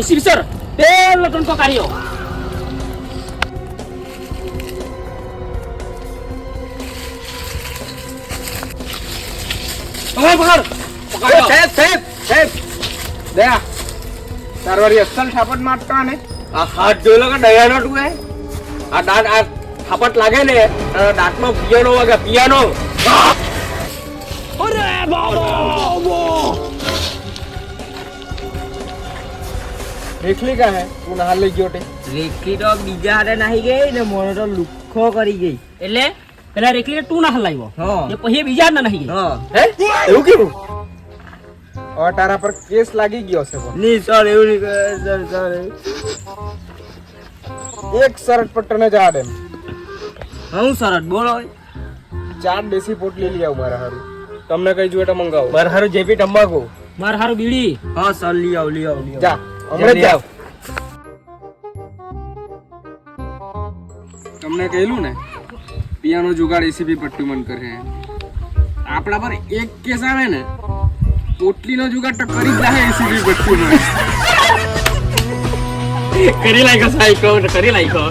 એસી sir પેલો ટંકો કાઢ્યો. પકડ સાહેબ દયા તારવારી અસલ છાપટ મારતો ને આ હાથ જોઈ લો કે દયાનો તું હે આ દાંત આ થાપટ લાગે ને દાંતમાં પિયાનો વાગે પિયાનો. અરે બાબા રેખલી કા હે તું નહાર લઈ ગયો તે રેખી તો બીજા હારે નાહી ગઈ ને મને તો લુખ્ખો કરી ગઈ. એટલે પેલા રેકલીને તું ના હલાવ્યો હા. એ પછી બીજા ના નહીં ગઈ. હા હે એવું કેવું હવે તારા પર કેસ લાગી ગયો છે પણ ની સર એવું નહીં કરે સર એક શરત પર તને જવા દે હું સરત બોલો 4 દેશી પોટલી લઈ આવ મારા હારું તમને કઈ જોઈએ તો મંગાવો મારા હારું જેપી તંબાકુ માર હારું બીડી. હા સર લઈ આવ જા હમણાં જાવ તમને કહેલું ને પિયાનો જુગાડ એસીપી પટ્ટી મન કરે આપણા પર એક કેસ આવે ને પોટલીનો જુગાડ તો કરી જ જાય એસીપી પટ્ટી મન કરી લાગ્યો સાઈકો કરી લાગ્યો.